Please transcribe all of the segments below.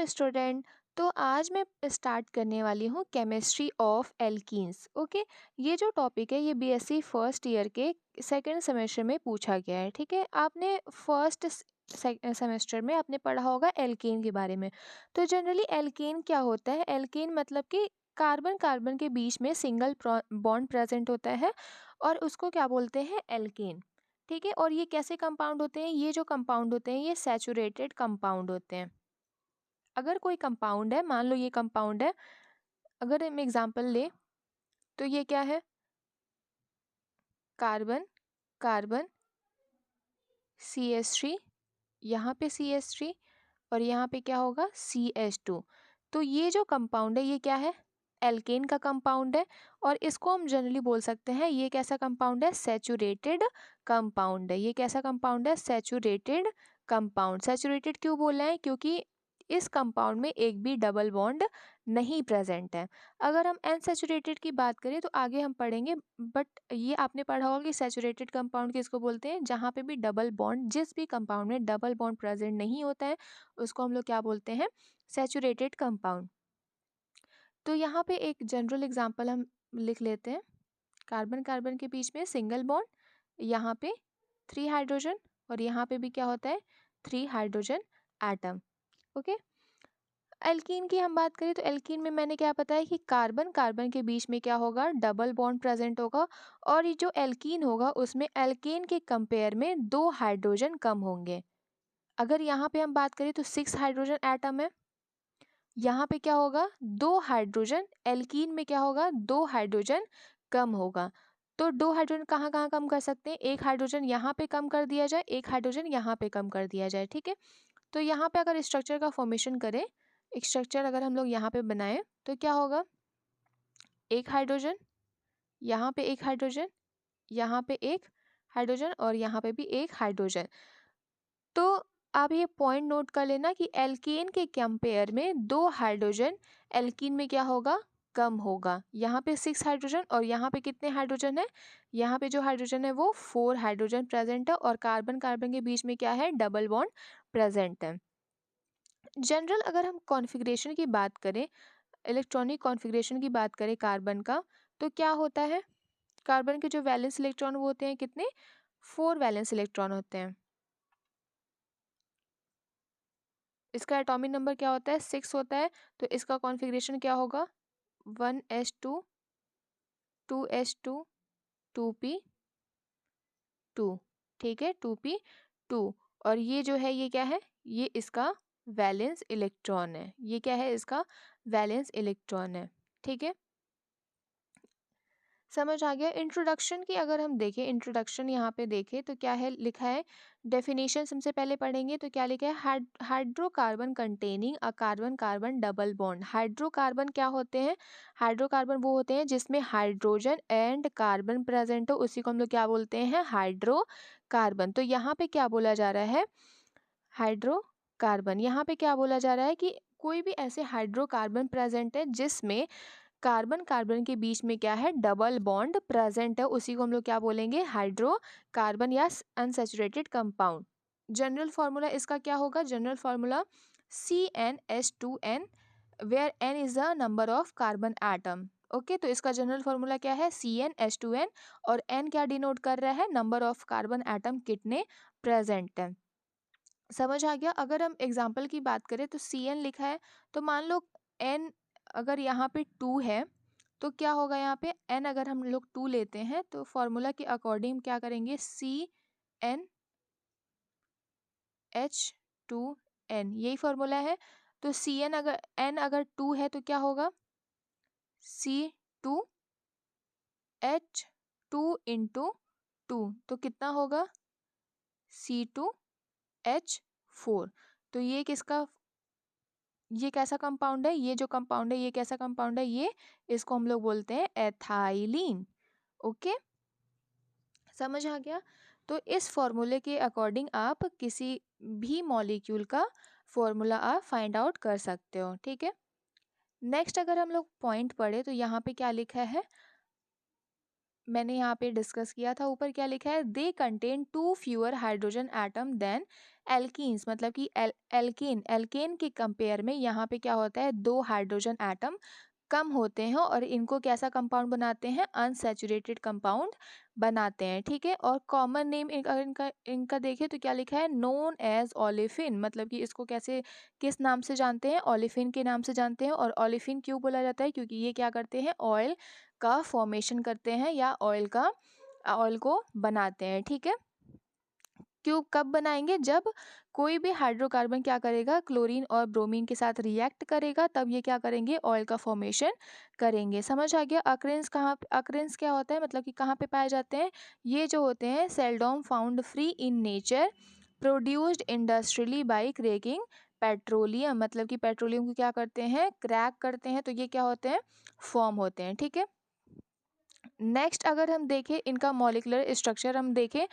Hello student. तो आज मैं स्टार्ट करने वाली हूँ केमिस्ट्री ऑफ एल्कीन्स। ओके, ये जो टॉपिक है ये बीएससी फर्स्ट ईयर के सेकंड सेमेस्टर में पूछा गया है। ठीक है, आपने फर्स्ट सेमेस्टर में आपने पढ़ा होगा एल्केन के बारे में। तो जनरली एल्केन क्या होता है? एल्केन मतलब कि कार्बन कार्बन के बीच में सिंगल बॉन्ड प्रेजेंट होता है और उसको क्या बोलते हैं? एल्केन। ठीक है, और ये कैसे कंपाउंड होते हैं? ये जो कंपाउंड होते हैं ये सैचुरेटेड कंपाउंड होते हैं। अगर कोई कंपाउंड है, मान लो ये कंपाउंड है, अगर हम एग्जांपल ले तो ये क्या है? कार्बन कार्बन CH3, यहाँ पे CH3 और यहाँ पे क्या होगा? CH2। तो ये जो कंपाउंड है ये क्या है? एल्केन का कंपाउंड है और इसको हम जनरली बोल सकते हैं ये कैसा कंपाउंड है? सैचुरेटेड कंपाउंड है। ये कैसा कंपाउंड है? Saturated compound. सैचुरेटेड क्यों बोल रहे हैं? क्योंकि इस कंपाउंड में एक भी डबल बॉन्ड नहीं प्रेजेंट है। अगर हम अनसैचुरेटेड की बात करें तो आगे हम पढ़ेंगे, बट ये आपने पढ़ा होगा कि सैचुरेटेड कंपाउंड किसको बोलते हैं? जहाँ पे भी डबल बॉन्ड, जिस भी कंपाउंड में डबल बॉन्ड प्रेजेंट नहीं होता है उसको हम लोग क्या बोलते हैं? Saturated compound. तो यहाँ पे एक जनरल एग्जांपल हम लिख लेते हैं। कार्बन कार्बन के बीच में सिंगल बॉन्ड, यहाँ पे 3 हाइड्रोजन और यहाँ पे भी क्या होता है? 3 हाइड्रोजन एटम। ओके, एल्कीन की हम बात करें तो एल्कीन में मैंने क्या बताया कि कार्बन कार्बन के बीच में क्या होगा? डबल बॉन्ड प्रेजेंट होगा और ये जो एल्कीन होगा उसमें एल्केन के कंपेयर में 2 हाइड्रोजन कम होंगे। अगर यहाँ पे हम बात करें तो 6 हाइड्रोजन एटम है, यहाँ पे क्या होगा? 2 हाइड्रोजन। एल्कीन में क्या होगा? 2 हाइड्रोजन कम होगा। तो 2 हाइड्रोजन कहाँ कहाँ कम कर सकते हैं? एक हाइड्रोजन यहाँ पे कम कर दिया जाए, एक हाइड्रोजन यहाँ पे कम कर दिया जाए। ठीक है, तो यहाँ पे अगर स्ट्रक्चर का फॉर्मेशन करें, एक स्ट्रक्चर अगर हम लोग यहाँ पे बनाएं तो क्या होगा? एक हाइड्रोजन, यहाँ पे एक हाइड्रोजन, यहाँ पे एक हाइड्रोजन और यहाँ पे भी एक हाइड्रोजन। तो आप ये पॉइंट नोट कर लेना कि एल्केन के कंपेयर में 2 हाइड्रोजन एल्कीन में क्या होगा? कम होगा। यहाँ पे 6 हाइड्रोजन और यहाँ पे कितने हाइड्रोजन है? यहाँ पे जो हाइड्रोजन है वो 4 हाइड्रोजन प्रेजेंट है और कार्बन कार्बन के बीच में क्या है? डबल बॉन्ड प्रेजेंट है। जनरल अगर हम कॉन्फ़िगरेशन की बात करें, इलेक्ट्रॉनिक कॉन्फ़िगरेशन की बात करें कार्बन का, तो क्या होता है? कार्बन के जो वैलेंस इलेक्ट्रॉन वो होते हैं कितने? 4 वैलेंस इलेक्ट्रॉन होते हैं। इसका एटॉमिक नंबर क्या होता है? 6 होता है। तो इसका कॉन्फ़िगरेशन क्या होगा? 1s2 2s2 2p2। ठीक है, 2p2। और ये जो है ये क्या है? ये इसका वैलेंस इलेक्ट्रॉन है। ये क्या है? इसका वैलेंस इलेक्ट्रॉन है। ठीक है, समझ आ गया। इंट्रोडक्शन की अगर हम देखें, इंट्रोडक्शन यहाँ पे देखें तो क्या है लिखा है? डेफिनेशन सबसे पहले पढ़ेंगे तो क्या लिखा है? Hydrocarbon containing a carbon carbon double bond. Hydrocarbon क्या होते हैं? हाइड्रोकार्बन वो होते हैं जिसमें हाइड्रोजन एंड कार्बन प्रेजेंट हो, उसी को हम लोग क्या बोलते हैं? हाइड्रोकार्बन। तो यहाँ पे क्या बोला जा रहा है? हाइड्रोकार्बन। यहाँ पे क्या बोला जा रहा है कि कोई भी ऐसे हाइड्रोकार्बन प्रेजेंट है जिसमें कार्बन कार्बन के बीच में क्या है? डबल बॉन्ड प्रेजेंट है, उसी को हम लोग क्या बोलेंगे? हाइड्रोकार्बन या अनसैचुरेटेड कंपाउंड। जनरल फार्मूला इसका क्या होगा? General formula CnH2n, where n is the number of carbon atom. Okay, तो इसका जनरल फार्मूला क्या है? CnH2n और n क्या डिनोट कर रहा है? नंबर ऑफ कार्बन एटम कितने प्रेजेंट है। समझ आ गया। अगर हम एग्जाम्पल की बात करें तो Cn लिखा है, तो मान लो n अगर यहाँ पे 2 है तो क्या होगा? यहाँ पे n अगर हम लोग 2 लेते हैं तो फॉर्मूला के अकॉर्डिंग क्या करेंगे? CnH2n, यही फॉर्मूला है। तो Cn अगर n अगर 2 है तो क्या होगा? C2H2 इंटू 2, तो कितना होगा? C2H4। तो ये किसका, ये कैसा कंपाउंड है? ये जो कंपाउंड है ये कैसा कंपाउंड है? ये इसको हम लोग बोलते हैं एथाइलिन। ओके, समझ आ गया। तो इस फॉर्मूले के अकॉर्डिंग आप किसी भी मॉलिक्यूल का फॉर्मूला आप फाइंड आउट कर सकते हो। ठीक है, नेक्स्ट अगर हम लोग पॉइंट पढ़े तो यहाँ पे क्या लिखा है? मैंने यहाँ पे डिस्कस किया था, ऊपर क्या लिखा है? They contain 2 fewer hydrogen atom then alkenes मतलब कि एल्केन के कंपेयर में यहाँ पे क्या होता है, 2 हाइड्रोजन एटम कम होते हैं और इनको कैसा कंपाउंड बनाते हैं, अनसैचुरेटेड कंपाउंड बनाते हैं, ठीक है। और कॉमन नेम अगर इनका इनका देखें तो क्या लिखा है, नोन एज ओलिफिन, मतलब कि इसको कैसे किस नाम से जानते हैं, ओलिफिन के नाम से जानते हैं। और ओलिफिन क्यों बोला जाता है, क्योंकि ये क्या करते हैं, ऑयल का फॉर्मेशन करते हैं या ऑयल को बनाते हैं, ठीक है। क्यों, कब बनाएंगे, जब कोई भी हाइड्रोकार्बन क्या करेगा, क्लोरीन और ब्रोमीन के साथ रिएक्ट करेगा, तब ये क्या करेंगे, ऑयल का फॉर्मेशन करेंगे। समझ आ गया। अक्रेंस अक्रेंस क्या होता है, मतलब कि कहाँ पे पाए जाते हैं, ये जो होते हैं seldom found free in nature, produced industrially by cracking petroleum, मतलब कि पेट्रोलियम को क्या करते हैं, क्रैक करते हैं, तो ये क्या होते हैं, फॉर्म होते हैं, ठीक है। नेक्स्ट अगर हम देखें इनका मॉलिक्यूलर स्ट्रक्चर हम देखें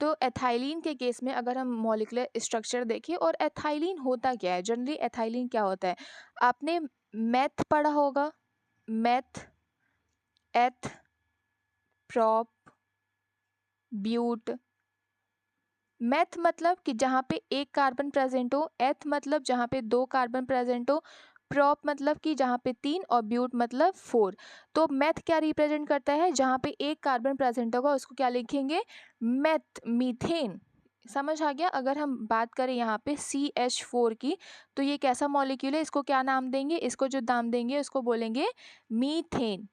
तो एथाइलिन के केस में अगर हम मॉलिक्यूलर स्ट्रक्चर देखें, और एथाइलिन होता क्या है, जनरली एथाइलिन क्या होता है, आपने मैथ पढ़ा होगा, मैथ, एथ, प्रॉप, ब्यूट। मैथ मतलब कि जहाँ पे एक कार्बन प्रेजेंट हो, एथ मतलब जहाँ पे 2 कार्बन प्रेजेंट हो, प्रॉप मतलब कि जहाँ पे 3, और ब्यूट मतलब 4। तो मैथ क्या रिप्रेजेंट करता है, जहाँ पे एक कार्बन प्रेजेंट होगा उसको क्या लिखेंगे, मैथ, मीथेन। समझ आ गया। अगर हम बात करें यहाँ पे CH4 की, तो ये कैसा मॉलिक्यूल है, इसको क्या नाम देंगे, इसको जो नाम देंगे उसको बोलेंगे मीथेन।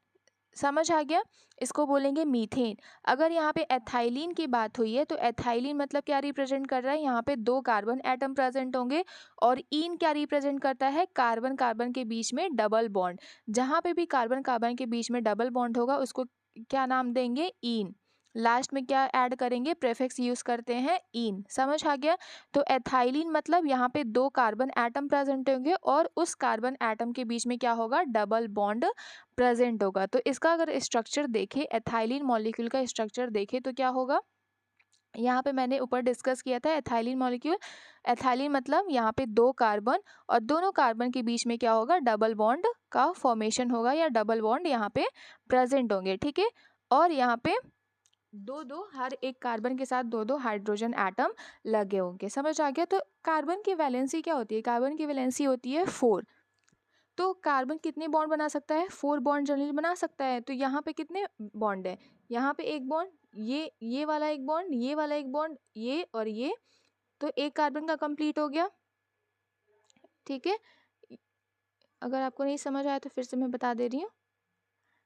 समझ आ गया, इसको बोलेंगे मीथेन। अगर यहाँ पे एथाइलिन की बात हुई है, तो एथाइलिन मतलब क्या रिप्रेजेंट कर रहा है, यहाँ पे 2 कार्बन एटम प्रेजेंट होंगे, और इन क्या रिप्रेजेंट करता है, कार्बन कार्बन के बीच में डबल बॉन्ड। जहाँ पे भी कार्बन कार्बन के बीच में डबल बॉन्ड होगा उसको क्या नाम देंगे, इन। लास्ट में क्या ऐड करेंगे, प्रेफिक्स यूज करते हैं इन। समझ आ गया। तो एथाइलिन मतलब यहाँ पे 2 कार्बन एटम प्रेजेंट होंगे और उस कार्बन एटम के बीच में क्या होगा, डबल बॉन्ड प्रेजेंट होगा। तो इसका अगर स्ट्रक्चर देखें, एथाइलिन मॉलिक्यूल का स्ट्रक्चर देखें तो क्या होगा, यहाँ पे मैंने ऊपर डिस्कस किया था एथाइलिन मॉलिक्यूल। एथाइलिन मतलब यहाँ पे 2 कार्बन, और दोनों कार्बन के बीच में क्या होगा, डबल बॉन्ड का फॉर्मेशन होगा, या डबल बॉन्ड यहाँ पे प्रेजेंट होंगे, ठीक है। और यहाँ पे दो दो, हर एक कार्बन के साथ 2 2 हाइड्रोजन एटम लगे होंगे। समझ आ गया। तो कार्बन की वैलेंसी क्या होती है, कार्बन की वैलेंसी होती है 4। तो कार्बन कितने बॉन्ड बना सकता है, 4 बॉन्ड जनरली बना सकता है। तो यहाँ पे कितने बॉन्ड है, यहाँ पे एक बॉन्ड, ये वाला एक बॉन्ड, ये वाला एक बॉन्ड, ये और ये, तो एक कार्बन का कंप्लीट हो गया, ठीक है। अगर आपको नहीं समझ आया तो फिर से मैं बता दे रही हूँ।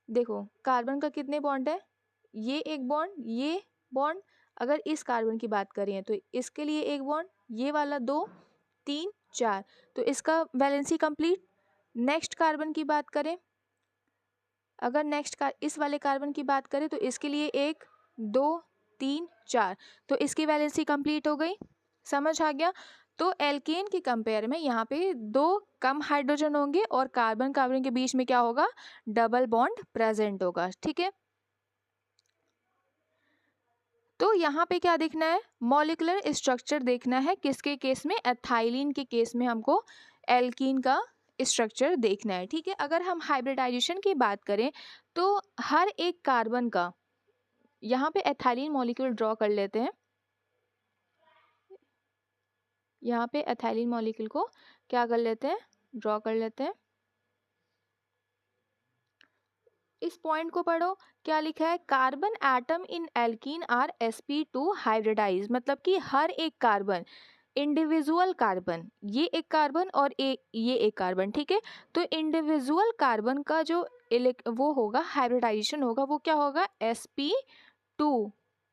देखो कार्बन का कितने बॉन्ड है, ये एक बॉन्ड, ये बॉन्ड। अगर इस कार्बन की बात करें तो इसके लिए एक बॉन्ड, ये वाला 2 3 4, तो इसका वैलेंसी कंप्लीट। नेक्स्ट कार्बन की बात करें, अगर नेक्स्ट का इस वाले कार्बन की बात करें तो इसके लिए 1 2 3 4, तो इसकी वैलेंसी कंप्लीट हो गई। समझ आ गया। तो एल्केन के कंपेयर में यहाँ पे 2 कम हाइड्रोजन होंगे और कार्बन कार्बन के बीच में क्या होगा, डबल बॉन्ड प्रेजेंट होगा, ठीक है। तो यहाँ पे क्या देखना है, मॉलिक्यूलर स्ट्रक्चर देखना है, किसके केस में, एथाइलिन के केस में हमको एल्कीन का स्ट्रक्चर देखना है, ठीक है। अगर हम हाइब्रिडाइजेशन की बात करें तो हर एक कार्बन का, यहाँ पे एथाइलिन मॉलिक्यूल ड्रॉ कर लेते हैं, यहाँ पे एथाइलिन मॉलिक्यूल को क्या कर लेते हैं, ड्रॉ कर लेते हैं। इस पॉइंट को पढ़ो, क्या लिखा है, carbon atom in alkene are sp2 hybridise, मतलब कि हर एक कार्बन, इंडिविजुअल कार्बन, ये एक कार्बन और ये एक कार्बन, ठीक है। तो इंडिविजुअल कार्बन का जो वो होगा, हाइब्रिडाइजेशन होगा, वो क्या होगा, sp2।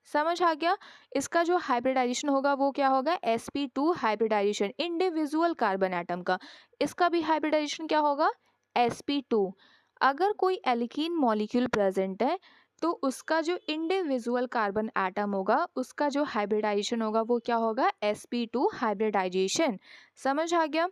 समझ आ गया। इसका जो हाइब्रिडाइजेशन होगा वो क्या होगा, sp2 hybridisation, individual carbon atom का। इसका भी हाइब्रिडाइजेशन क्या होगा, sp2। अगर कोई एल्कीन मॉलिक्यूल प्रेजेंट है तो उसका जो इंडिविजुअल कार्बन एटम होगा उसका जो हाइब्रिडाइजेशन होगा वो क्या होगा, sp2 हाइब्रिडाइजेशन। समझ आ गया।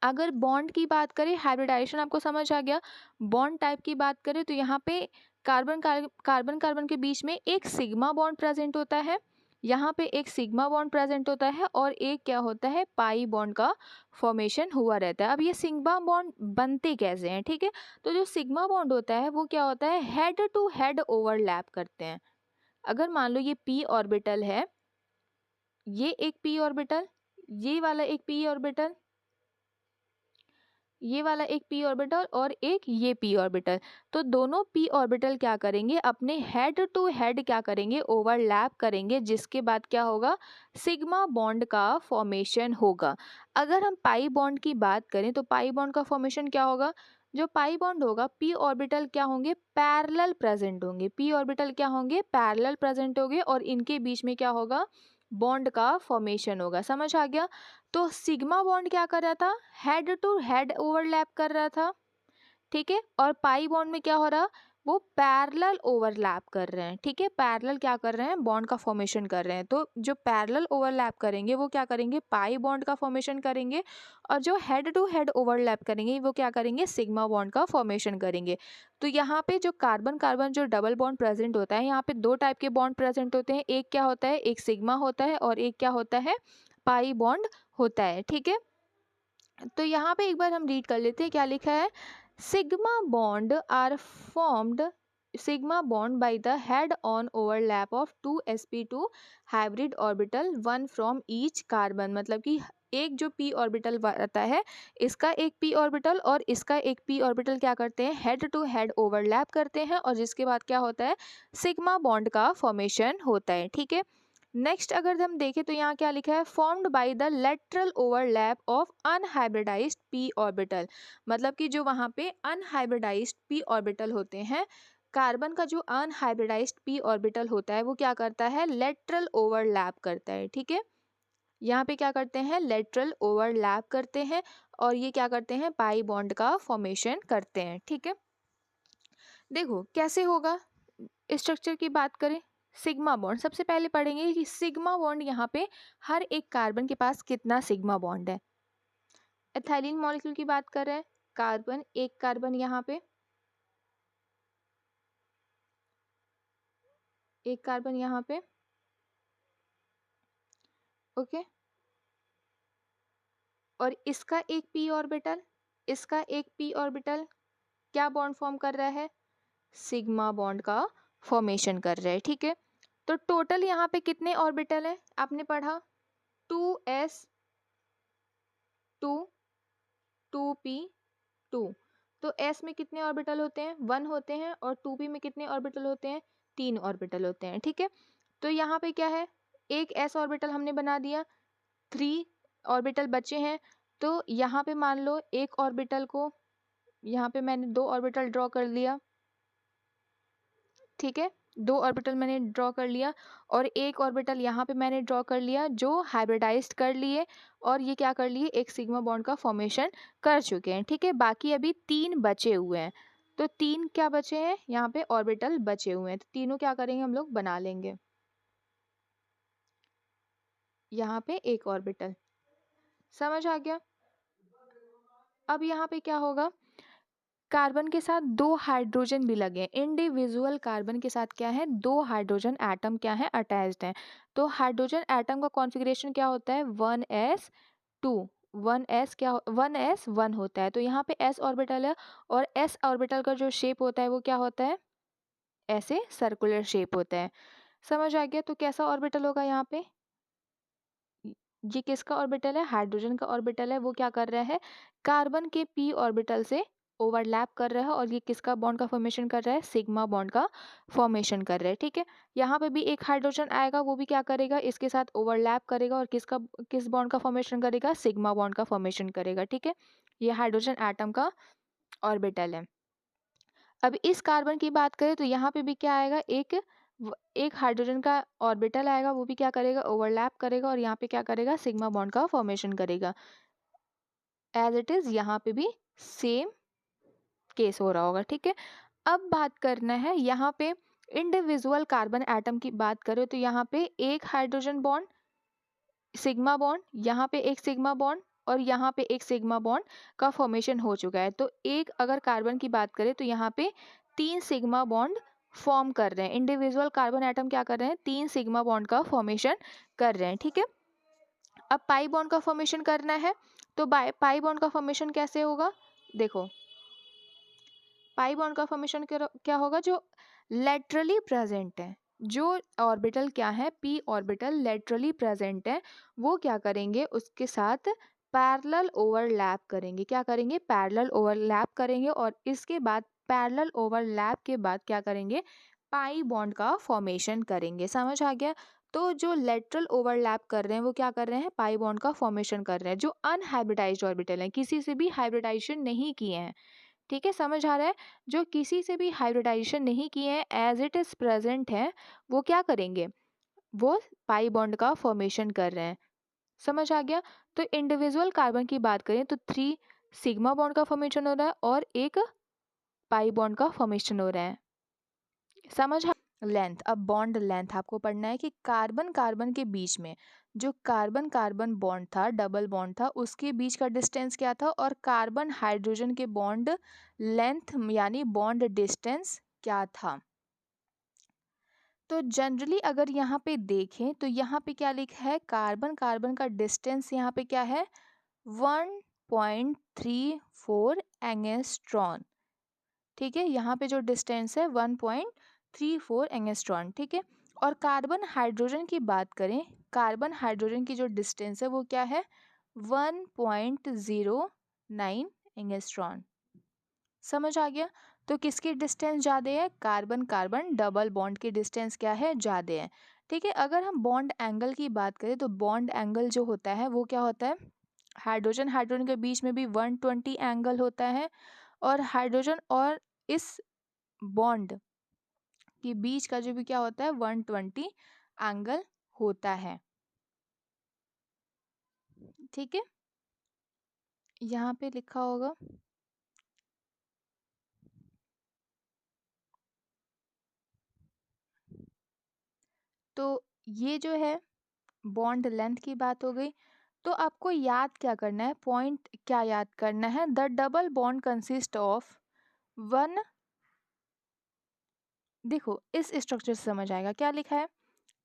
अगर बॉन्ड की बात करें, हाइब्रिडाइजेशन आपको समझ आ गया। बॉन्ड टाइप की बात करें तो यहाँ पे कार्बन कार्बन कार्बन के बीच में एक सिग्मा बॉन्ड प्रेजेंट होता है, यहाँ पे एक सिग्मा बॉन्ड प्रेजेंट होता है, और एक क्या होता है, पाई बॉन्ड का फॉर्मेशन हुआ रहता है। अब ये सिग्मा बॉन्ड बनते कैसे हैं, ठीक है। तो जो सिग्मा बॉन्ड होता है वो क्या होता है, हेड टू हेड ओवरलैप करते हैं। अगर मान लो ये p ऑर्बिटल है, ये एक पी ऑर्बिटल, ये वाला एक पी ऑर्बिटल, ये वाला एक पी ऑर्बिटल और एक ये पी ऑर्बिटल। तो दोनों पी ऑर्बिटल क्या करेंगे, अपने हेड टू हेड क्या करेंगे, ओवरलैप करेंगे, जिसके बाद क्या होगा, सिग्मा बॉन्ड का फॉर्मेशन होगा। अगर हम पाई बॉन्ड की बात करें तो पाई बॉन्ड का फॉर्मेशन क्या होगा, जो पाई बॉन्ड होगा पी ऑर्बिटल क्या होंगे, पैरेलल प्रेजेंट होंगे, पी ऑर्बिटल क्या होंगे, पैरेलल प्रेजेंट होंगे और इनके बीच में क्या होगा, बॉन्ड का फॉर्मेशन होगा। समझ आ गया। तो सिग्मा बॉन्ड क्या कर रहा था, हेड टू हेड ओवरलैप कर रहा था, ठीक है, और पाई बॉन्ड में क्या हो रहा, वो पैरेलल ओवरलैप कर रहे हैं, ठीक है, पैरेलल क्या कर रहे हैं, बॉन्ड का फॉर्मेशन कर रहे हैं। तो जो पैरेलल ओवरलैप करेंगे वो क्या करेंगे, पाई बॉन्ड का फॉर्मेशन करेंगे, और जो हेड टू हेड ओवरलैप करेंगे वो क्या करेंगे, सिग्मा बॉन्ड का फॉर्मेशन करेंगे। तो यहाँ पे जो कार्बन कार्बन जो डबल बॉन्ड प्रेजेंट होता है, यहाँ पे दो टाइप के बॉन्ड प्रेजेंट होते हैं, एक क्या होता है, एक सिग्मा होता है और एक क्या होता है, पाई बॉन्ड होता है, ठीक है। तो यहाँ पे एक बार हम रीड कर लेते हैं क्या लिखा है, sigma bond are formed, sigma bond by the head on overlap of 2sp2 hybrid orbital, one from each carbon. मतलब कि एक जो p ऑर्बिटल आता है, इसका एक p ऑर्बिटल और इसका एक p ऑर्बिटल क्या करते हैं, हेड टू हेड ओवरलैप करते हैं और जिसके बाद क्या होता है, सिग्मा बॉन्ड का फॉर्मेशन होता है, ठीक है। नेक्स्ट अगर हम देखें तो यहाँ क्या लिखा है, formed by the lateral overlap of unhybridised P orbital. मतलब कि जो वहाँ पे अनहाइब्रिडाइज्ड पी ऑर्बिटल होते हैं, कार्बन का जो अनहाइब्रिडाइज्ड पी ऑर्बिटल होता है वो क्या करता है, लेटरल ओवरलैप करता है, ठीक है। यहाँ पे क्या करते हैं, लेटरल ओवरलैप करते हैं और ये क्या करते हैं, पाई बॉन्ड का फॉर्मेशन करते हैं, ठीक है। देखो कैसे होगा, स्ट्रक्चर की बात करें, सिग्मा बॉन्ड सबसे पहले पढ़ेंगे कि सिग्मा बॉन्ड यहाँ पे हर एक कार्बन के पास कितना सिग्मा बॉन्ड है। एथाइलिन मॉलिक्यूल की बात कर रहे हैं, कार्बन एक कार्बन यहाँ पे, एक कार्बन यहाँ पे, ओके, और इसका एक पी ऑर्बिटल, इसका एक पी ऑर्बिटल क्या बॉन्ड फॉर्म कर रहा है, सिग्मा बॉन्ड का फॉर्मेशन कर रहा है, ठीक है। तो टोटल यहाँ पे कितने ऑर्बिटल है, आपने पढ़ा 2s 2 2p 2। तो s में कितने ऑर्बिटल होते हैं, 1 होते हैं, और 2p में कितने ऑर्बिटल होते हैं, 3 ऑर्बिटल होते हैं, ठीक है। तो यहाँ पे क्या है, एक s ऑर्बिटल हमने बना दिया, 3 ऑर्बिटल बचे हैं। तो यहाँ पे मान लो एक ऑर्बिटल को, यहाँ पे मैंने 2 ऑर्बिटल ड्रॉ कर लिया, ठीक है, 2 ऑर्बिटल मैंने ड्रॉ कर लिया और एक ऑर्बिटल यहाँ पे मैंने ड्रॉ कर लिया जो हाइब्रिडाइज्ड कर लिए और ये क्या कर लिए, एक सिग्मा बॉन्ड का फॉर्मेशन कर चुके हैं, ठीक है। बाकी अभी 3 बचे हुए हैं, तो 3 क्या बचे हैं, यहाँ पे ऑर्बिटल बचे हुए हैं, तो तीनों क्या करेंगे हम लोग, बना लेंगे। यहाँ पे एक ऑर्बिटल, समझ आ गया। अब यहाँ पे क्या होगा, कार्बन के साथ 2 हाइड्रोजन भी लगे हैं, इंडिविजुअल कार्बन के साथ क्या है, 2 हाइड्रोजन एटम क्या है, अटैच्ड हैं। तो हाइड्रोजन एटम का कॉन्फ़िगरेशन क्या होता है, 1s2, 1s क्या 1s1 होता है। तो यहाँ पे s ऑर्बिटल है और s ऑर्बिटल का जो शेप होता है वो क्या होता है, ऐसे सर्कुलर शेप होता है। समझ आ गया। तो कैसा ऑर्बिटल होगा यहाँ पे, ये किसका ऑर्बिटल है, हाइड्रोजन का ऑर्बिटल है, वो क्या कर रहा है, कार्बन के p ऑर्बिटल से ओवरलैप कर रहा है और ये किसका बॉन्ड का फॉर्मेशन कर रहा है, सिग्मा बॉन्ड का फॉर्मेशन कर रहा है, ठीक है। यहाँ पे भी एक हाइड्रोजन आएगा, वो भी क्या करेगा, इसके साथ ओवरलैप करेगा और किस बॉन्ड का फॉर्मेशन करेगा, सिग्मा बॉन्ड का फॉर्मेशन करेगा, ठीक है। ये हाइड्रोजन एटम का ऑर्बिटल है। अब इस कार्बन की बात करें तो यहाँ पे भी क्या आएगा, एक हाइड्रोजन का ऑर्बिटल आएगा, वो भी क्या करेगा, ओवरलैप करेगा और यहाँ पे क्या करेगा, सिग्मा बॉन्ड का फॉर्मेशन करेगा। एज इट इज यहाँ पे भी सेम केस हो रहा होगा, ठीक है। अब बात करना है यहाँ पे इंडिविजुअल कार्बन एटम की बात करें तो यहाँ पे एक हाइड्रोजन बॉन्ड, सिग्मा बॉन्ड, यहाँ पे एक सिग्मा बॉन्ड और यहाँ पे एक सिग्मा बॉन्ड का फॉर्मेशन हो चुका है। तो एक अगर कार्बन की बात करें तो यहाँ पे 3 सिग्मा बॉन्ड फॉर्म कर रहे हैं, इंडिविजुअल कार्बन एटम क्या कर रहे हैं, 3 सिग्मा बॉन्ड का फॉर्मेशन कर रहे हैं, ठीक है। अब पाई बॉन्ड का फॉर्मेशन करना है, तो पाई बॉन्ड का फॉर्मेशन कैसे होगा, देखो पाई बॉन्ड का फॉर्मेशन क्या होगा, जो लेटरली प्रेजेंट है, जो ऑर्बिटल क्या है, p ऑर्बिटल लेटरली प्रेजेंट है, वो क्या करेंगे, उसके साथ पैरेलल ओवरलैप करेंगे। क्या करेंगे, पैरेलल ओवरलैप करेंगे। और इसके बाद पैरेलल ओवरलैप के बाद क्या करेंगे, पाई बॉन्ड का फॉर्मेशन करेंगे। समझ आ गया। तो जो लेटरल ओवरलैप कर रहे हैं वो क्या कर रहे हैं, पाई बॉन्ड का फॉर्मेशन कर रहे हैं। जो अनहाइब्रिडाइज्ड ऑर्बिटल हैं, किसी से भी हाइब्रिडाइजेशन नहीं किए हैं, ठीक है, समझ आ रहा है, जो किसी से भी हाइब्रिडाइजेशन नहीं किए हैं, एज इट इज प्रेजेंट है, वो क्या करेंगे, वो पाई बॉन्ड का फॉर्मेशन कर रहे हैं। समझ आ गया। तो इंडिविजुअल कार्बन की बात करें तो 3 सिग्मा बॉन्ड का फॉर्मेशन हो रहा है और एक पाई बॉन्ड का फॉर्मेशन हो रहा है। समझ आ लेंथ, अब बॉन्ड लेंथ आपको पढ़ना है कि कार्बन कार्बन के बीच में जो कार्बन कार्बन बॉन्ड था, डबल बॉन्ड था, उसके बीच का डिस्टेंस क्या था, और कार्बन हाइड्रोजन के बॉन्ड लेंथ यानी बॉन्ड डिस्टेंस क्या था। तो जनरली अगर यहाँ पे देखें तो यहाँ पे क्या लिखा है, कार्बन कार्बन का डिस्टेंस यहाँ पे क्या है, 1.34 एंगस्ट्रॉन। ठीक है, यहाँ पे जो डिस्टेंस है 1.34 एंगस्ट्रॉन। ठीक है, और कार्बन हाइड्रोजन की बात करें, कार्बन हाइड्रोजन की जो डिस्टेंस है वो क्या है, 1.09 एंगस्ट्रॉन। समझ आ गया। तो किसकी डिस्टेंस ज़्यादा है, कार्बन कार्बन डबल बॉन्ड की डिस्टेंस क्या है, ज़्यादा है। ठीक है, अगर हम बॉन्ड एंगल की बात करें तो बॉन्ड एंगल जो होता है वो क्या होता है, हाइड्रोजन हाइड्रोजन के बीच में भी 120 एंगल होता है, और हाइड्रोजन और इस बॉन्ड के बीच का जो भी क्या होता है 120 एंगल होता है। ठीक है, यहाँ पे लिखा होगा। तो ये जो है बॉन्ड लेंथ की बात हो गई। तो आपको याद क्या करना है, पॉइंट क्या याद करना है, the double bond consist of one. देखो इस स्ट्रक्चर से समझ आएगा क्या लिखा है,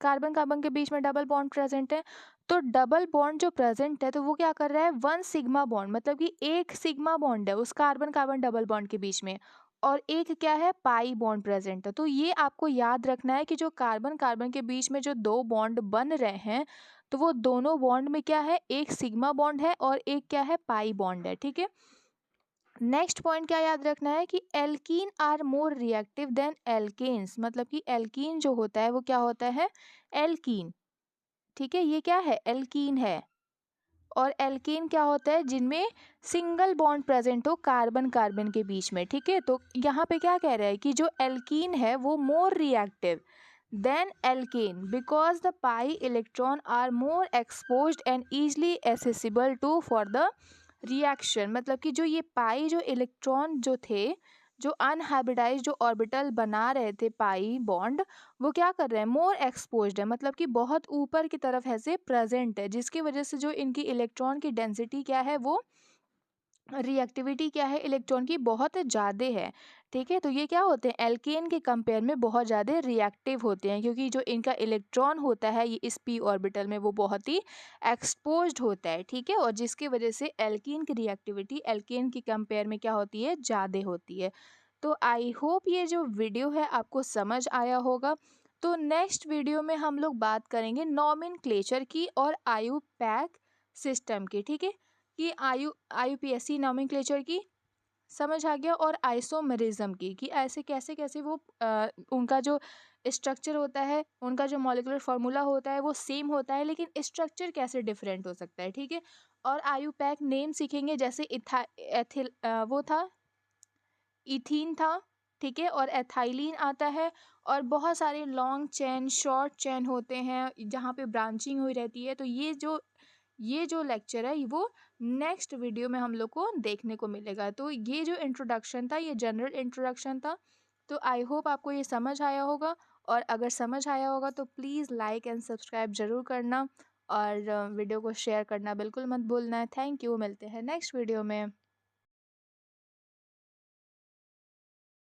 कार्बन कार्बन के बीच में डबल बॉन्ड प्रेजेंट है। तो डबल बॉन्ड जो प्रेजेंट है तो वो क्या कर रहा है, वन सिग्मा बॉन्ड, मतलब कि एक सिग्मा बॉन्ड है उस कार्बन कार्बन डबल बॉन्ड के बीच में, और एक क्या है, पाई बॉन्ड प्रेजेंट है। तो ये आपको याद रखना है कि जो कार्बन कार्बन के बीच में जो दो बॉन्ड बन रहे हैं तो वो दोनों बॉन्ड में क्या है, एक सिग्मा बॉन्ड है और एक क्या है, पाई बॉन्ड है। ठीक है, नेक्स्ट पॉइंट क्या याद रखना है कि alkene are more reactive than alkanes, मतलब कि एल्कीन जो होता है वो क्या होता है, एल्कीन। ठीक है, ये क्या है, एल्कीन है। और एल्केन क्या होता है, जिनमें सिंगल बॉन्ड प्रेजेंट हो कार्बन कार्बन के बीच में। ठीक है, तो यहाँ पे क्या कह रहा है कि जो एल्कीन है वो more reactive than alkane because the pi electron are more exposed and easily accessible to for the reaction. मतलब कि जो ये पाई जो इलेक्ट्रॉन जो थे, जो अनहाइब्रिडाइज्ड जो ऑर्बिटल बना रहे थे पाई बॉन्ड, वो क्या कर रहे हैं, मोर एक्सपोज्ड है, मतलब कि बहुत ऊपर की तरफ ऐसे प्रेजेंट है, जिसकी वजह से जो इनकी इलेक्ट्रॉन की डेंसिटी क्या है, वो रिएक्टिविटी क्या है इलेक्ट्रॉन की, बहुत ज़्यादा है। ठीक है, तो ये क्या होते हैं, एल्केन के कंपेयर में बहुत ज़्यादा रिएक्टिव होते हैं, क्योंकि जो इनका इलेक्ट्रॉन होता है ये इस पी ऑर्बिटल में वो बहुत ही एक्सपोज्ड होता है। ठीक है, और जिसकी वजह से एल्कीन की रिएक्टिविटी एल्केन के कंपेयर में क्या होती है, ज़्यादा होती है। तो आई होप ये जो वीडियो है आपको समझ आया होगा। तो नेक्स्ट वीडियो में हम लोग बात करेंगे नॉमेनक्लेचर की और आयुपैक सिस्टम की। ठीक है, कि आईयूपीएसी नॉमेनक्लेचर की समझ आ गया, और आइसोमेरिज्म की, कि ऐसे कैसे कैसे वो उनका जो स्ट्रक्चर होता है, उनका जो मॉलिक्यूलर फार्मूला होता है वो सेम होता है, लेकिन स्ट्रक्चर कैसे डिफरेंट हो सकता है। ठीक है, और आयुपैक नेम सीखेंगे, जैसे इथा एथिल वो था, इथीन था। ठीक है, और एथाइलिन आता है, और बहुत सारे लॉन्ग चेन शॉर्ट चेन होते हैं जहाँ पे ब्रांचिंग हुई रहती है। तो ये जो लेक्चर है वो नेक्स्ट वीडियो में हम लोग को देखने को मिलेगा। तो ये जो इंट्रोडक्शन था ये जनरल इंट्रोडक्शन था। तो आई होप आपको ये समझ आया होगा, और अगर समझ आया होगा तो प्लीज़ लाइक एंड सब्सक्राइब ज़रूर करना, और वीडियो को शेयर करना बिल्कुल मत भूलना है। थैंक यू, मिलते हैं नेक्स्ट वीडियो में।